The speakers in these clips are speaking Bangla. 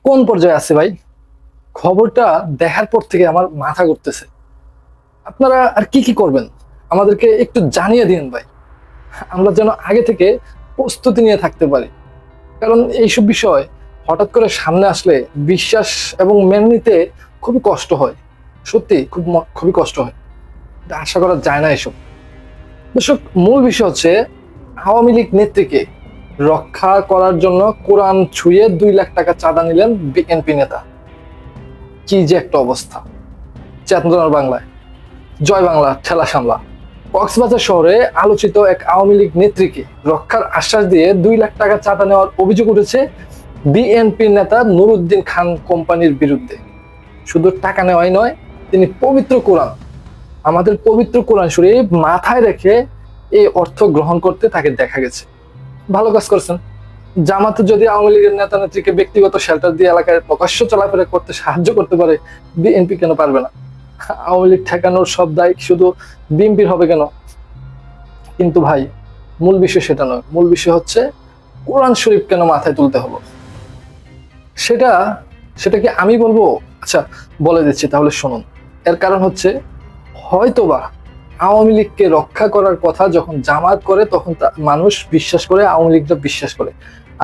কোন পর্যায়ে আছে ভাই? খবরটা দেখার পর থেকে আমার মাথা ঘুরতেছে। আপনারা আর কি কি করবেন আমাদেরকে একটু জানিয়ে দিন ভাই, আমরা যেন আগে থেকে প্রস্তুতি নিয়ে থাকতে পারি। কারণ এইসব বিষয় হঠাৎ করে সামনে আসলে বিশ্বাস এবং মেনে নিতে খুবই কষ্ট হয়। সত্যি খুবই কষ্ট হয়। এটা আশা করা যায় না এসব। দর্শক, মূল বিষয় হচ্ছে আওয়ামী লীগ নেত্রীকে রক্ষা করার জন্য কোরআন ছুঁয়ে 2 লাখ টাকা চাঁদা নিলেন বিএনপি নেতা। কি যে একটা অবস্থা! চেতনার বাংলায় জয় বাংলা ঠেলা সামলা। কক্সবাজার শহরে আলোচিত এক আওয়ামী লীগ নেত্রীকে রক্ষার আশ্বাস দিয়ে 2 লাখ টাকা চাঁদা নেওয়ার অভিযোগ উঠেছে বিএনপি নেতা নুরুদ্দিন খান কোম্পানির বিরুদ্ধে। শুধু টাকা নেওয়াই নয়, তিনি পবিত্র কোরআন, আমাদের পবিত্র কোরআন শরীফ মাথায় রেখে এই অর্থ গ্রহণ করতে তাকে দেখা গেছে। ভালো কাজ করছেন। জামাতে যদি আওয়ামী লীগের নেতা নেত্রীকে ব্যক্তিগত শেল্টার দিয়ে এলাকায় প্রকাশ্য চলাফেরা করতে সাহায্য করতে পারে, বিএনপি কেন পারবে না? আওয়ামী লীগ ঠেকানোর সব দায় শুধু বিএনপির হবে কেন? কিন্তু ভাই, মূল বিষয় সেটা নয়। মূল বিষয় হচ্ছে কোরআন শরীফ কেন মাথায় তুলতে হলো। সেটা সেটা কি আমি বলবো? আচ্ছা, বলে দিচ্ছি তাহলে শুনুন। এর কারণ হচ্ছে, হয়তোবা আওয়ামী লীগকে রক্ষা করার কথা যখন জামাত করে তখন মানুষ বিশ্বাস করে, আওয়ামী লীগরা বিশ্বাস করে।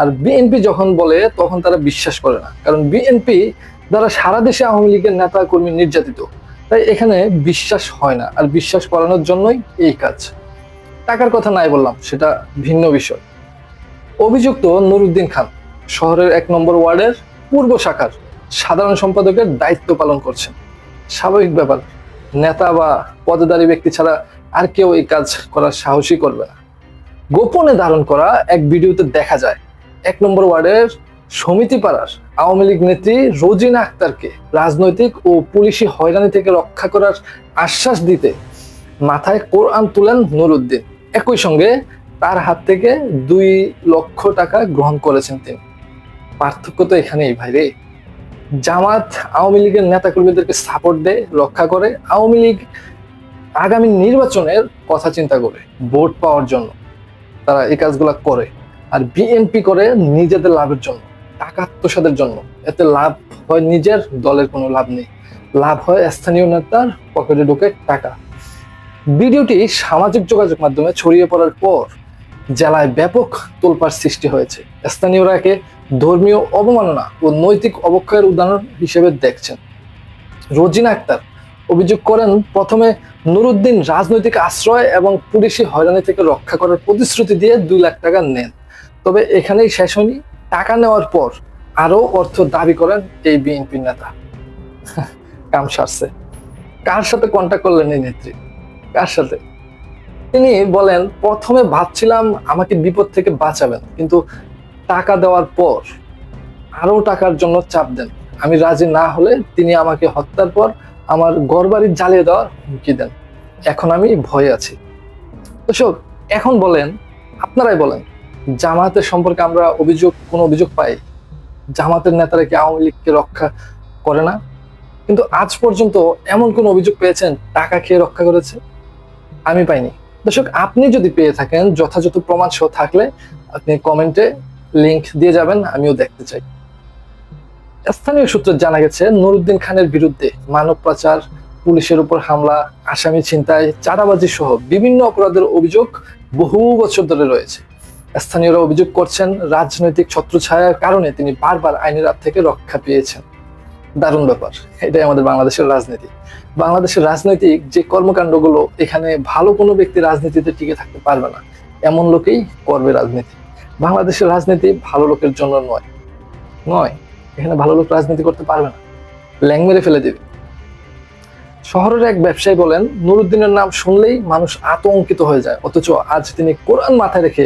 আর বিএনপি যখন বলে তখন তারা বিশ্বাস করে না, কারণ বিএনপি দ্বারা সারা দেশে আওয়ামী লীগের নেতা কর্মী নির্যাতিত। তাই এখানে বিশ্বাস হয় না, আর বিশ্বাস করানোর জন্যই এই কাজ। টাকার কথা নাই বললাম, সেটা ভিন্ন বিষয়। অভিযুক্ত নুরুদ্দিন খান শহরের 1 নম্বর ওয়ার্ডের পূর্ব শাখার সাধারণ সম্পাদকের দায়িত্ব পালন করছেন। স্বাভাবিক ব্যাপার, নেতা বা পদধারী ব্যক্তি ছাড়া আর কেউ এই কাজ করার সাহসই করবে না। গোপনে ধারণ করা এক ভিডিওতে দেখা যায় 1 নম্বর ওয়ার্ডের সমিতি পাড়ার আওয়ামী লীগ নেত্রী রোজিনা আক্তারকে রাজনৈতিক ও পুলিশি হয়রানি থেকে রক্ষা করার আশ্বাস দিতে মাথায় কোরআন তুলেন নুরুদ্দিন। একই সঙ্গে তার হাত থেকে 2 লক্ষ টাকা গ্রহণ করেছেন তিনি। পার্থক্য তো এখানেই ভাই রে। জামাত আওয়ামী লীগের নেতা কর্মীদেরকে সাপোর্ট দেয়, রক্ষা করে। আওয়ামী লীগ আগামী নির্বাচনের কথা চিন্তা করে, ভোট পাওয়ার জন্য তারা এই কাজগুলা করে। আর বিএনপি করে নিজেদের লাভের জন্য, টাকা আত্মসাতের জন্য। এতে লাভ হয় নিজের, দলের কোনো লাভ নেই। লাভ হয় স্থানীয় নেতার পকেটে ঢুকে টাকা। ভিডিওটি সামাজিক যোগাযোগ মাধ্যমে ছড়িয়ে পড়ার পর জেলায় ব্যাপক তোলপাড় সৃষ্টি হয়েছে। স্থানীয়রা একে ধর্মীয় অবমাননা ও নৈতিক অবক্ষয়ের উদাহরণ হিসেবে দেখছেন। রোজিনা আক্তার অভিযোগ করেন, প্রথমে নুরুদ্দিন রাজনৈতিক আশ্রয় এবং পুলিশি হয়রানি থেকে রক্ষা করার প্রতিশ্রুতি দিয়ে 2 লাখ টাকা নেন। তবে এখানেই শেষ হয়নি। টাকা নেওয়ার পর আরো অর্থ দাবি করেন এই বিএনপি নেতা। কাম সারছে। কার সাথে কন্ট্যাক্ট করলেন এই নেত্রী? কার সাথে? তিনি বলেন, প্রথমে ভাবছিলাম আমাকে বিপদ থেকে বাঁচাবেন, কিন্তু টাকা দেওয়ার পর আরো টাকার জন্য চাপ দেন। আমি রাজি না হলে তিনি আমাকে হত্যার পর আমার ঘরবাড়ি জ্বালিয়ে দেওয়ার হুমকি দেন। এখন আমি ভয়ে আছি। দর্শক, এখন বলেন, আপনারাই বলেন, জামায়াতের সম্পর্কে আমরা কোনো অভিযোগ পাই? জামাতের নেতারা কি আওয়ামী লীগকে রক্ষা করে না? কিন্তু আজ পর্যন্ত এমন কোন অভিযোগ পেয়েছেন টাকা খেয়ে রক্ষা করেছে? আমি পাইনি। দর্শক, আপনি যদি পেয়ে থাকেন যথাযথ প্রমাণ সহ থাকলে আপনি কমেন্টে লিংক দিয়ে যাবেন, আমিও দেখতে চাই। স্থানীয় সূত্রে জানা গেছে, নুরুদ্দিন খানের বিরুদ্ধে মানব পাচার, পুলিশের উপর হামলা, আসামি ছিনতাই, চাঁদাবাজি সহ বিভিন্ন অপরাধের অভিযোগ বহু বছর ধরে রয়েছে। স্থানীয়রা অভিযোগ করছেন, রাজনৈতিক ছত্রছায়ার কারণে তিনি বারবার আইনের হাত থেকে রক্ষা পেয়েছেন। দারুণ ব্যাপার। এটাই আমাদের বাংলাদেশের রাজনীতি। বাংলাদেশের রাজনৈতিক যে কর্মকাণ্ডগুলো, এখানে ভালো কোনো ব্যক্তি রাজনীতিতে টিকে থাকতে পারবে না, এমন লোকেই করবে রাজনীতি। বাংলাদেশের রাজনীতি ভালো লোকের জন্য নয় নয় এখানে ভালো লোক রাজনীতি করতে পারবে না, ল্যাং মেরে ফেলে দেবে। শহরের এক ব্যবসায়ী বলেন, নুরুদ্দিনের নাম শুনলেই মানুষ আতঙ্কিত হয়ে যায়, অথচ আজ তিনি কোরআন মাথায় রেখে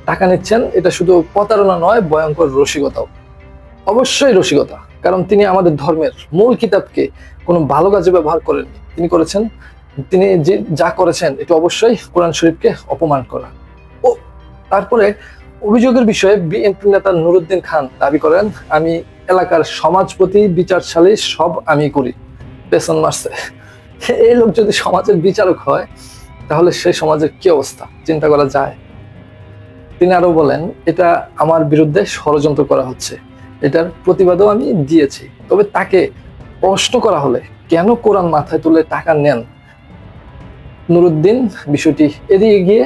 টাকা নিচ্ছেন। এটা শুধু প্রতারণা নয়, ভয়ঙ্কর রসিকতাও। অবশ্যই রসিকতা, কারণ তিনি আমাদের ধর্মের মূল কিতাবকে কোনো ভালো কাজে ব্যবহার করেননি। তিনি যা করেছেন এটা অবশ্যই কোরআন শরীফকে অপমান করা। ও তারপরে অভিযোগের বিষয়ে বিএনপি নেতা নুরুদ্দিন খান দাবি করেন, আমি এলাকার সমাজপতি, বিচারশালী সব আমি করি। পেছন মারছে। এই লোক যদি সমাজের বিচারক হয় তাহলে সেই সমাজের কি অবস্থা চিন্তা করা যায়। তিনি আরো বলেন, এটা আমার বিরুদ্ধে ষড়যন্ত্র করা হচ্ছে। এটার প্রতিবাদও আমি দিয়েছি। তবে তাকে প্রশ্ন করা হলে কেন কোরআন মাথায় তুলে টাকা নেন, নুরুদ্দিন বিষয়টি এড়িয়ে গিয়ে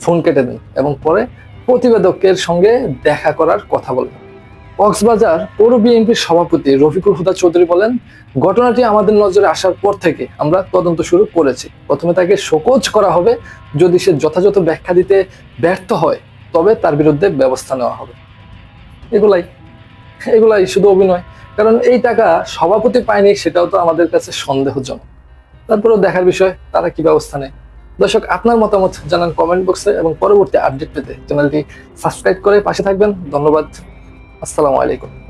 ফোন কেটে দেন এবং পরে প্রতিবেদকের সঙ্গে দেখা করার কথা বলেন। কক্সবাজার পৌর বিএনপির সভাপতি রফিকুল হুদা চৌধুরী বলেন, ঘটনাটি আমাদের নজরে আসার পর থেকে আমরা তদন্ত শুরু করেছি। প্রথমে তাকে শোকজ করা হবে, যদি সে যথাযথ ব্যাখ্যা দিতে ব্যর্থ হয় তবে তার বিরুদ্ধে ব্যবস্থা নেওয়া হবে। এগুলাই এগুলাই শুধু অভিনয়, কারণ এই টাকা সভাপতি পায়নি সেটাও তো আমাদের কাছে সন্দেহজনক। তারপরেও দেখার বিষয় তারা কি ব্যবস্থা নেয়। দর্শক, আপনার মতামত জানান কমেন্ট বক্সে এবং পরবর্তী আপডেট পেতে চ্যানেলটি সাবস্ক্রাইব করে পাশে থাকবেন। ধন্যবাদ। আসসালামু আলাইকুম।